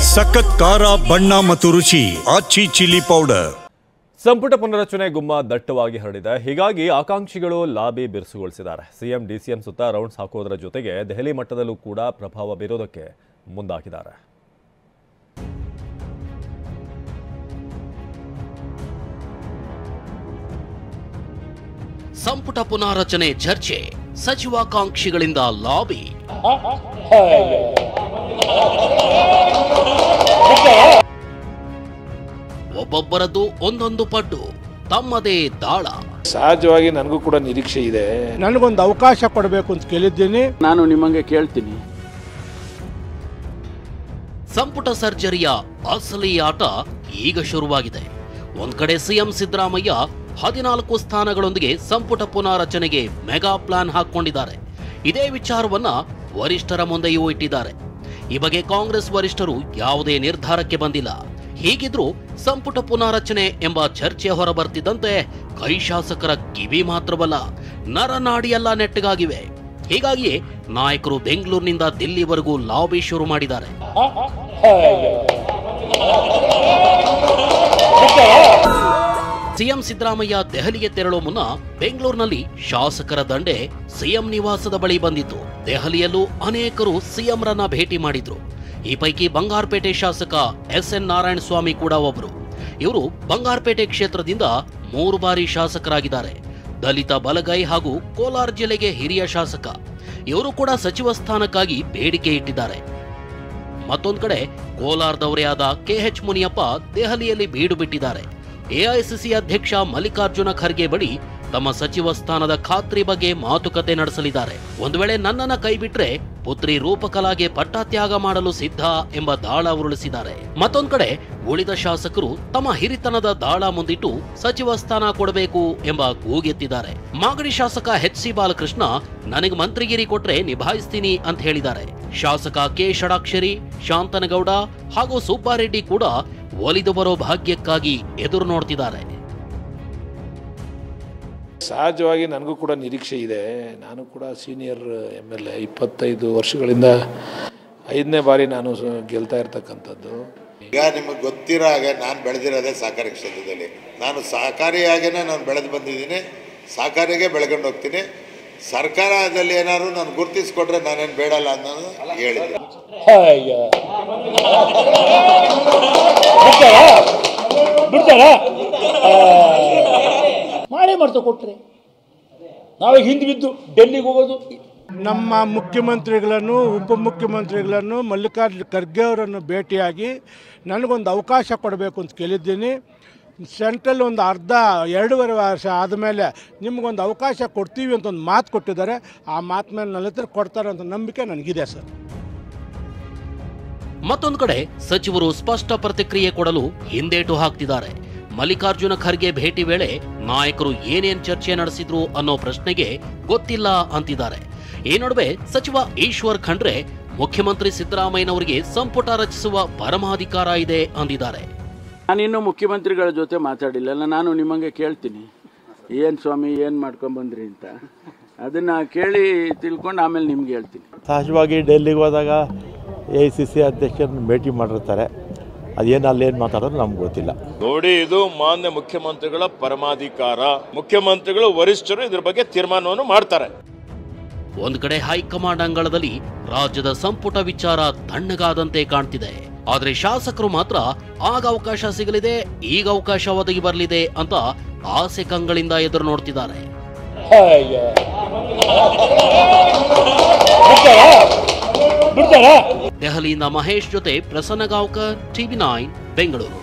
ಸಖತ್ ಖಾರ ಬಣ್ಣ ಮತ್ತು ರುಚಿ ಆಚಿ ಚಿಲ್ಲಿ ಪೌಡರ್. ಸಂಪುಟ ಪುನರಚನೆ ಗುಮ್ಮ ದಟ್ಟವಾಗಿ ಹರಡಿದೆ. ಹೀಗಾಗಿ ಆಕಾಂಕ್ಷಿಗಳು ಲಾಬಿ ಬಿರುಸುಗೊಳಿಸಿದ್ದಾರೆ. ಸಿಎಂ ಡಿಸಿಎಂ ಸುತ್ತ ರೌಂಡ್ಸ್ ಹಾಕೋದರ ಜೊತೆಗೆ ದೆಹಲಿ ಮಟ್ಟದಲ್ಲೂ ಕೂಡ ಪ್ರಭಾವ ಬೀರೋದಕ್ಕೆ ಮುಂದಾಗಿದ್ದಾರೆ. ಸಂಪುಟ ಪುನಾರಚನೆ ಚರ್ಚೆ, ಸಚಿವಾಕಾಂಕ್ಷಿಗಳಿಂದ ಲಾಬಿ. ಒಬ್ಬೊಬ್ಬರದ್ದು ಒಂದೊಂದು ಪಡ್ಡು, ತಮ್ಮದೇ ದಾಳ. ಸಹಜವಾಗಿ ನನಗೂ ಕೂಡ ನಿರೀಕ್ಷೆ ಇದೆ. ನನಗೊಂದು ಅವಕಾಶ ಕೊಡಬೇಕು ಅಂತ ಕೇಳಿದ್ದೀನಿ. ನಾನು ನಿಮಗೆ ಕೇಳ್ತೀನಿ. ಸಂಪುಟ ಸರ್ಜರಿಯ ಅಸಲಿ ಆಟ ಈಗ ಶುರುವಾಗಿದೆ. ಒಂದ್ ಕಡೆ ಸಿಎಂ ಸಿದ್ದರಾಮಯ್ಯ 14 ಸ್ಥಾನಗಳೊಂದಿಗೆ ಸಂಪುಟ ಪುನಾರಚನೆಗೆ ಮೆಗಾ ಪ್ಲಾನ್ ಹಾಕೊಂಡಿದ್ದಾರೆ. ಇದೇ ವಿಚಾರವನ್ನ ವರಿಷ್ಠರ ಮುಂದೆಯೂ ಇಟ್ಟಿದ್ದಾರೆ. ಈ ಬಗ್ಗೆ ಕಾಂಗ್ರೆಸ್ ವರಿಷ್ಠರು ಯಾವುದೇ ನಿರ್ಧಾರಕ್ಕೆ ಬಂದಿಲ್ಲ. ಹೀಗಿದ್ರೂ ಸಂಪುಟ ಪುನಾರಚನೆ ಎಂಬ ಚರ್ಚೆ ಹೊರಬರ್ತಿದ್ದಂತೆ ಕೈ ಶಾಸಕರ ಕಿವಿ ಮಾತ್ರವಲ್ಲ, ನರನಾಡಿಯೆಲ್ಲ ನೆಟ್ಟಗಾಗಿವೆ. ಹೀಗಾಗಿಯೇ ನಾಯಕರು ಬೆಂಗಳೂರಿನಿಂದ ದಿಲ್ಲಿವರೆಗೂ ಲಾಬಿ ಶುರು ಮಾಡಿದ್ದಾರೆ. ಸಿಎಂ ಸಿದ್ದರಾಮಯ್ಯ ದೆಹಲಿಗೆ ತೆರಳೋ ಮುನ್ನ ಬೆಂಗಳೂರಿನಲ್ಲಿ ಶಾಸಕರ ದಂಡೆ ಸಿಎಂ ನಿವಾಸದ ಬಳಿ ಬಂದಿತ್ತು. ದೆಹಲಿಯಲ್ಲೂ ಅನೇಕರು ಸಿಎಂರನ್ನ ಭೇಟಿ ಮಾಡಿದ್ರು. ಈ ಪೈಕಿ ಬಂಗಾರಪೇಟೆ ಶಾಸಕ ಎಸ್ಎನ್ ನಾರಾಯಣಸ್ವಾಮಿ ಕೂಡ ಒಬ್ಬರು. ಇವರು ಬಂಗಾರಪೇಟೆ ಕ್ಷೇತ್ರದಿಂದ 3 ಬಾರಿ ಶಾಸಕರಾಗಿದ್ದಾರೆ. ದಲಿತ ಬಲಗೈ ಹಾಗೂ ಕೋಲಾರ ಜಿಲ್ಲೆಗೆ ಹಿರಿಯ ಶಾಸಕ. ಇವರು ಕೂಡ ಸಚಿವ ಸ್ಥಾನಕ್ಕಾಗಿ ಬೇಡಿಕೆ ಇಟ್ಟಿದ್ದಾರೆ. ಮತ್ತೊಂದು ಕಡೆ ಕೋಲಾರದವರೇ ಆದ ಕೆಎಚ್ ಮುನಿಯಪ್ಪ ದೆಹಲಿಯಲ್ಲಿ ಬೀಡು ಬಿಟ್ಟಿದ್ದಾರೆ. ಎಐಸಿಸಿ ಅಧ್ಯಕ್ಷ ಮಲ್ಲಿಕಾರ್ಜುನ ಖರ್ಗೆ ಬಳಿ ತಮ್ಮ ಸಚಿವ ಸ್ಥಾನದ ಖಾತ್ರಿ ಬಗ್ಗೆ ಮಾತುಕತೆ ನಡೆಸಲಿದ್ದಾರೆ. ಒಂದು ವೇಳೆ ನನ್ನನ್ನ ಕೈಬಿಟ್ರೆ ಪುತ್ರಿ ರೂಪಕಲಾಗೆ ಪಟ್ಟಾತ್ಯಾಗ ಮಾಡಲು ಸಿದ್ಧ ಎಂಬ ದಾಳ ಉರುಳಿಸಿದ್ದಾರೆ. ಮತ್ತೊಂದು ಕಡೆ ಉಳಿದ ಶಾಸಕರು ತಮ್ಮ ಹಿರಿತನದ ದಾಳ ಮುಂದಿಟ್ಟು ಸಚಿವ ಸ್ಥಾನ ಕೊಡಬೇಕು ಎಂಬ ಕೂಗೆತ್ತಿದ್ದಾರೆ. ಮಾಗಡಿ ಶಾಸಕ ಎಚ್.ಸಿ. ಬಾಲಕೃಷ್ಣ ನನಗೆ ಮಂತ್ರಿಗಿರಿ ಕೊಟ್ರೆ ನಿಭಾಯಿಸ್ತೀನಿ ಅಂತ ಹೇಳಿದ್ದಾರೆ. ಶಾಸಕ ಕೆ ಷಡಾಕ್ಷರಿ, ಶಾಂತನಗೌಡ ಹಾಗೂ ಸುಬ್ಬಾರೆಡ್ಡಿ ಕೂಡ ಒಲಿದು ಬರೋ ಭಾಗ್ಯಕ್ಕಾಗಿ ಎದುರು ನೋಡ್ತಿದ್ದಾರೆ. ಸಹಜವಾಗಿ ನನಗೂ ಕೂಡ ನಿರೀಕ್ಷೆ ಇದೆ. ನಾನು ಕೂಡ ಸೀನಿಯರ್ MLA, 25 ವರ್ಷಗಳಿಂದ 5ನೇ ಬಾರಿ ನಾನು ಗೆಲ್ತಾ ಇರ್ತಕ್ಕಂಥದ್ದು. ಈಗ ನಿಮಗೆ ಗೊತ್ತಿರೋ ಹಾಗೆ ನಾನು ಬೆಳೆದಿರೋದೇ ಸಹಕಾರಿ ಕ್ಷೇತ್ರದಲ್ಲಿ. ನಾನು ಸಹಕಾರಿಯಾಗೇ ನಾನು ಬೆಳೆದು ಬಂದಿದ್ದೀನಿ, ಸಹಕಾರಿಗೆ ಬೆಳ್ಕೊಂಡು ಹೋಗ್ತೀನಿ. ಸರ್ಕಾರದಲ್ಲಿ ಏನಾದ್ರು ನಾನು ಗುರುತಿಸ್ಕೊಟ್ರೆ ನಾನೇನು ಬೇಡಲ್ಲ ಅನ್ನೋದು ಹೇಳಿದೆ. ಮಾಡೇ ಮಾಡ್ತಾ ಕೊಟ್ರೆ ನಾವೇ ಹಿಂದೆ ಬಿದ್ದು ಡೆಲ್ಲಿಗೆ ಹೋಗೋದು. ನಮ್ಮ ಮುಖ್ಯಮಂತ್ರಿಗಳನ್ನು, ಉಪಮುಖ್ಯಮಂತ್ರಿಗಳನ್ನು, ಮಲ್ಲಿಕಾರ್ಜುನ ಖರ್ಗೆ ಅವರನ್ನು ಭೇಟಿಯಾಗಿ ನನಗೊಂದು ಅವಕಾಶ ಕೊಡಬೇಕು ಅಂತ ಕೇಳಿದ್ದೀನಿ. ಸೆಂಟ್ರಲ್ ಒಂದು 2.5 ವರ್ಷ ಆದಮೇಲೆ ನಿಮಗೊಂದು ಅವಕಾಶ ಕೊಡ್ತೀವಿ ಅಂತ ಒಂದು ಮಾತು ಕೊಟ್ಟಿದ್ದಾರೆ. ಆ ಮಾತು ಮೇಲೆ ನನ್ನ ಹತ್ರ ಕೊಡ್ತಾರೆ ಅಂತ ನಂಬಿಕೆ ನನಗಿದೆ ಸರ್. ಮತ್ತೊಂದು ಕಡೆ ಸಚಿವರು ಸ್ಪಷ್ಟ ಪ್ರತಿಕ್ರಿಯೆ ಕೊಡಲು ಹಿಂದೇಟು ಹಾಕ್ತಿದ್ದಾರೆ. ಮಲ್ಲಿಕಾರ್ಜುನ ಖರ್ಗೆ ಭೇಟಿ ವೇಳೆ ನಾಯಕರು ಏನೇನ್ ಚರ್ಚೆ ನಡೆಸಿದ್ರು ಅನ್ನೋ ಪ್ರಶ್ನೆಗೆ ಗೊತ್ತಿಲ್ಲ ಅಂತಿದ್ದಾರೆ. ಈ ನಡುವೆ ಸಚಿವ ಈಶ್ವರ್ ಖಂಡ್ರೆ ಮುಖ್ಯಮಂತ್ರಿ ಸಿದ್ದರಾಮಯ್ಯನವರಿಗೆ ಸಂಪುಟ ರಚಿಸುವ ಪರಮಾಧಿಕಾರ ಇದೆ ಅಂದಿದ್ದಾರೆ. ನಾನಿನ್ನೂ ಮುಖ್ಯಮಂತ್ರಿಗಳ ಜೊತೆ ಮಾತಾಡಿಲ್ಲ. ನಾನು ನಿಮಗೆ ಕೇಳ್ತೀನಿ, ಏನು ಸ್ವಾಮಿ ಏನು ಮಾಡ್ಕೊಂಬಂದ್ರಿ ಅಂತ. ಅದನ್ನು ಕೇಳಿ ತಿಳ್ಕೊಂಡು ಆಮೇಲೆ ನಿಮ್ಗೆ ಹೇಳ್ತೀನಿ. ಸಹಜವಾಗಿ ಡೆಲ್ಲಿಗೆ ಹೋದಾಗ AICC ಅಧ್ಯಕ್ಷರನ್ನು ಭೇಟಿ ಮಾಡಿರ್ತಾರೆ. ಅದೇನು ಅಲ್ಲೇನು ಮಾತಾಡೋದು ನಮ್ಗೆ ಗೊತ್ತಿಲ್ಲ. ನೋಡಿ, ಇದು ಮಾನ್ಯ ಮುಖ್ಯಮಂತ್ರಿಗಳ ಪರಮಾಧಿಕಾರ. ಮುಖ್ಯಮಂತ್ರಿಗಳು ವರಿಷ್ಠರು ಇದ್ರ ಬಗ್ಗೆ ತೀರ್ಮಾನವನ್ನು ಮಾಡ್ತಾರೆ. ಒಂದು ಕಡೆ ಹೈಕಮಾಂಡ್ ಅಂಗಳದಲ್ಲಿ ರಾಜ್ಯದ ಸಂಪುಟ ವಿಚಾರ ತಣ್ಣಗಾದಂತೆ ಕಾಣ್ತಿದೆ. ಆದ್ರೆ ಶಾಸಕರು ಮಾತ್ರ ಆಗ ಅವಕಾಶ ಸಿಗಲಿದೆ, ಈಗ ಅವಕಾಶ ಒದಗಿ ಬರಲಿದೆ ಅಂತ ಆಸೆ ಕಂಗಳಿಂದ ಎದುರು ನೋಡ್ತಿದ್ದಾರೆ. ದೆಹಲಿಯಿಂದ ಮಹೇಶ್ ಜೊತೆ ಪ್ರಸನ್ನ ಗಾಂವ್ಕರ್, TV9 ಬೆಂಗಳೂರು.